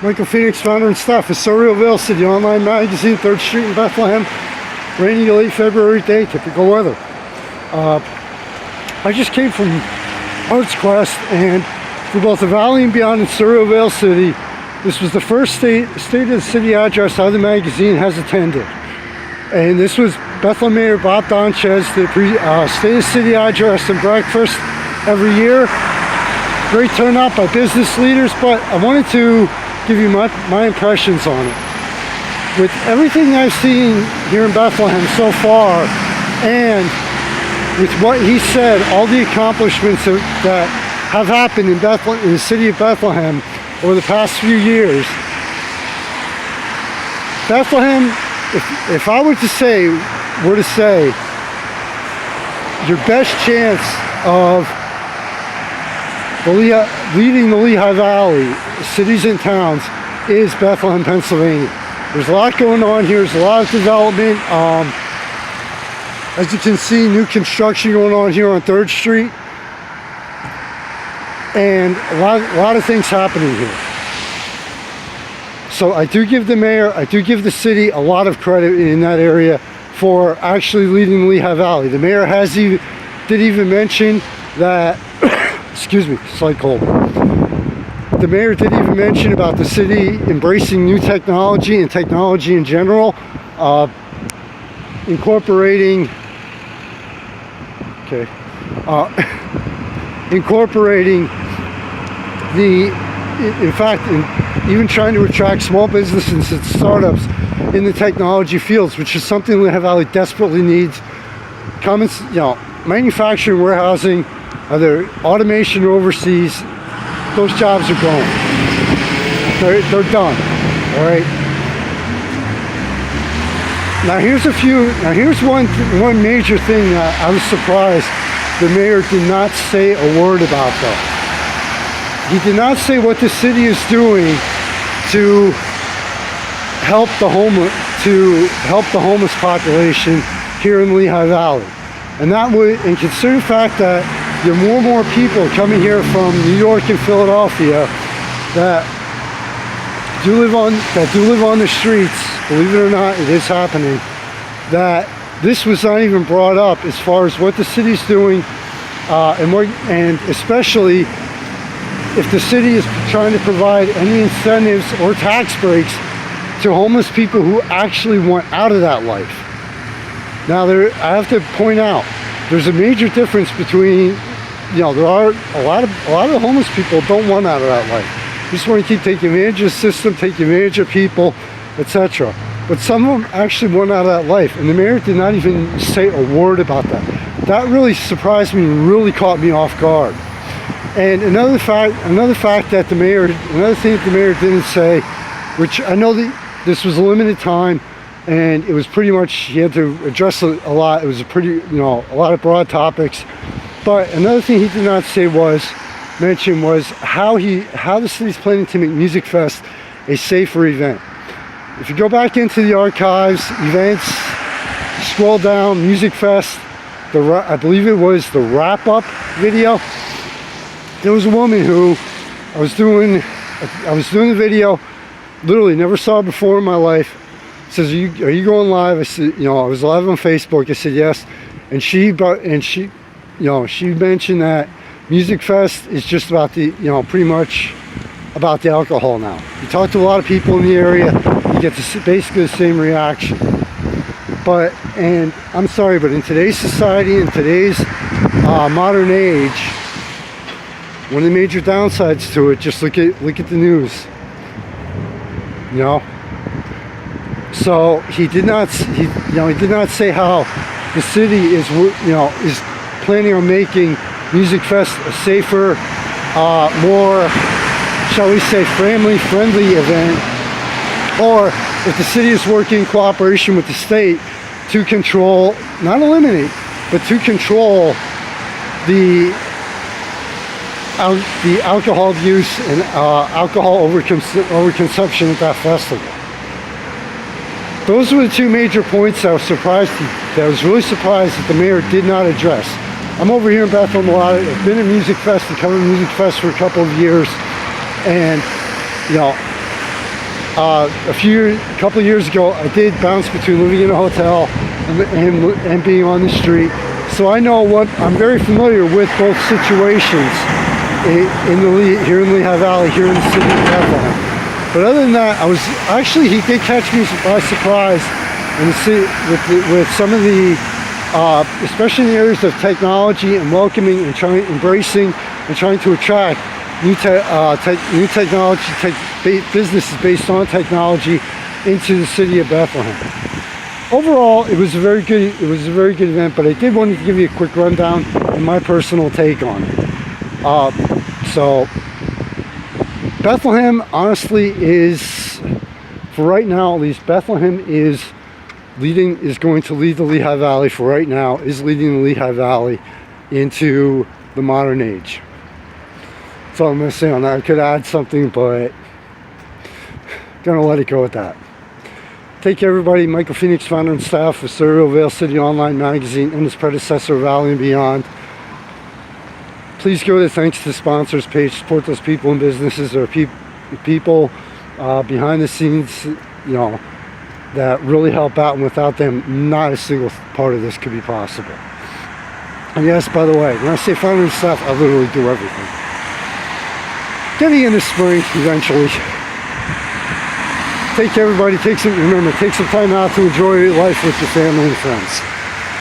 Michael Phoenix, founder and staff of Surrealville City Online Magazine, 3rd Street in Bethlehem. Rainy late February day, typical weather. I just came from Arts Quest, and for both the Valley and Beyond in Surrealville City, this was the first state of the city address how the magazine has attended. And this was Bethlehem Mayor Bob Donchez, the state of city address and breakfast every year. Great turnout by business leaders, but I wanted to give you my impressions on it. With everything I've seen here in Bethlehem so far, and with what he said, all the accomplishments that have happened in Bethlehem, in the city of Bethlehem over the past few years, Bethlehem, if I were to say your best chance of leading the Lehigh Valley, cities and towns, is Bethlehem, Pennsylvania. There's a lot going on here. There's a lot of development. As you can see, new construction going on here on 3rd Street. And a lot of things happening here. So I do give the mayor, I do give the city a lot of credit in that area for actually leading the Lehigh Valley. The mayor did even mention that, excuse me, slight cold. The mayor did even mention about the city embracing new technology and technology in general, incorporating even trying to attract small businesses and startups in the technology fields, which is something Lehigh Valley desperately needs. Manufacturing, warehousing, either automation or overseas, those jobs are gone. They're done. All right. Now here's one major thing that I was surprised the mayor did not say a word about, though. He did not say what the city is doing to help the homeless population here in Lehigh Valley. And consider the fact that there are more and more people coming here from New York and Philadelphia that do live on the streets. Believe it or not, it is happening. That this was not even brought up as far as what the city's doing, and especially if the city is trying to provide any incentives or tax breaks to homeless people who actually want out of that life. Now, I have to point out, there's a major difference between, there are a lot of homeless people don't want out of that life. They just want to keep taking advantage of the system, taking advantage of people, etc. But some of them actually want out of that life, and the mayor did not even say a word about that. That really surprised me and really caught me off guard. And another thing that the mayor didn't say, which I know that this was a limited time, and it was pretty much, he had to address a lot. It was a lot of broad topics. But another thing he did not mention was how the city's planning to make Music Fest a safer event. If you go back into the archives, events, scroll down, Music Fest, I believe it was the wrap-up video. There was a woman who I was doing the video, literally never saw before in my life. Says, are you going live? I said, I was live on Facebook. I said yes, and she mentioned that Music Fest is just about pretty much about the alcohol now. You talk to a lot of people in the area, you get basically the same reaction. And I'm sorry, but in today's society, in today's modern age, one of the major downsides to it, just look at the news. So he did not say how the city is planning on making Music Fest a safer, more, shall we say, family-friendly event, or if the city is working in cooperation with the state to control, not eliminate, but to control the alcohol use and alcohol overconsumption at that festival. Those were the two major points that I was really surprised that the mayor did not address. I'm over here in Bethlehem a lot. I've been at Music Fest and covered Music Fest for a couple of years, and a couple of years ago, I did bounce between living in a hotel and being on the street. So I know I'm very familiar with both situations here in Lehigh Valley, here in the city of Bethlehem. But other than that, he did catch me by surprise with some of the, especially in the areas of technology and welcoming and embracing and trying to attract new technology, businesses based on technology into the city of Bethlehem. Overall, it was a very good event, but I did want to give you a quick rundown and my personal take on it. So Bethlehem, honestly, is, for right now at least, Bethlehem is going to lead the Lehigh Valley, for right now, is leading the Lehigh Valley into the modern age. That's all I'm going to say on that. I could add something, but I'm going to let it go at that. Take care, everybody. Michael Phoenix, founder and staff of Serial Vale City Online Magazine and its predecessor, Valley and Beyond. Please go to thanks to the sponsors page. Support those people and businesses or people behind the scenes, that really help out, and without them, not a single part of this could be possible. And yes, by the way, when I say founder and staff, I literally do everything. Getting into spring eventually. Take care, everybody. Remember, take some time out to enjoy life with your family and friends.